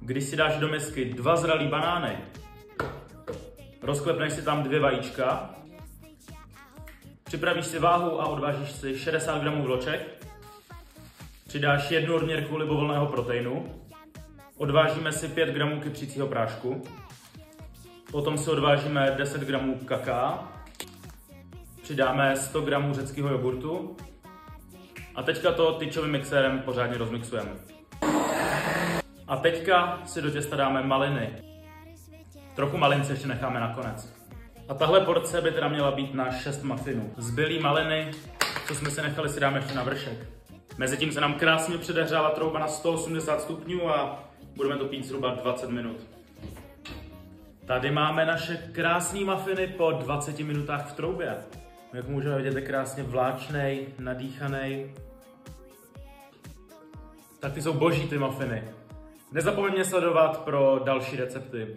Když si dáš do misky 2 zralý banány, rozklepneš si tam 2 vajíčka, připravíš si váhu a odvážíš si 60 gramů vloček, přidáš 1 odměrku libovolného proteinu, odvážíme si 5 gramů kypřícího prášku, potom si odvážíme 10 gramů kakaa, přidáme 100 gramů řeckého jogurtu a teďka to tyčovým mixérem pořádně rozmixujeme. A teďka si do těsta dáme maliny. Trochu malince ještě necháme nakonec. A tahle porce by teda měla být na 6 muffinů. Zbylý maliny, co jsme si nechali, si dáme ještě na vršek. Mezitím se nám krásně předehřála trouba na 180 stupňů a budeme to pít zhruba 20 minut. Tady máme naše krásné muffiny po 20 minutách v troubě. Jak můžeme vidět, je krásně vláčnej, nadýchanej. Tak ty jsou boží ty muffiny. Nezapomeň mě sledovat pro další recepty.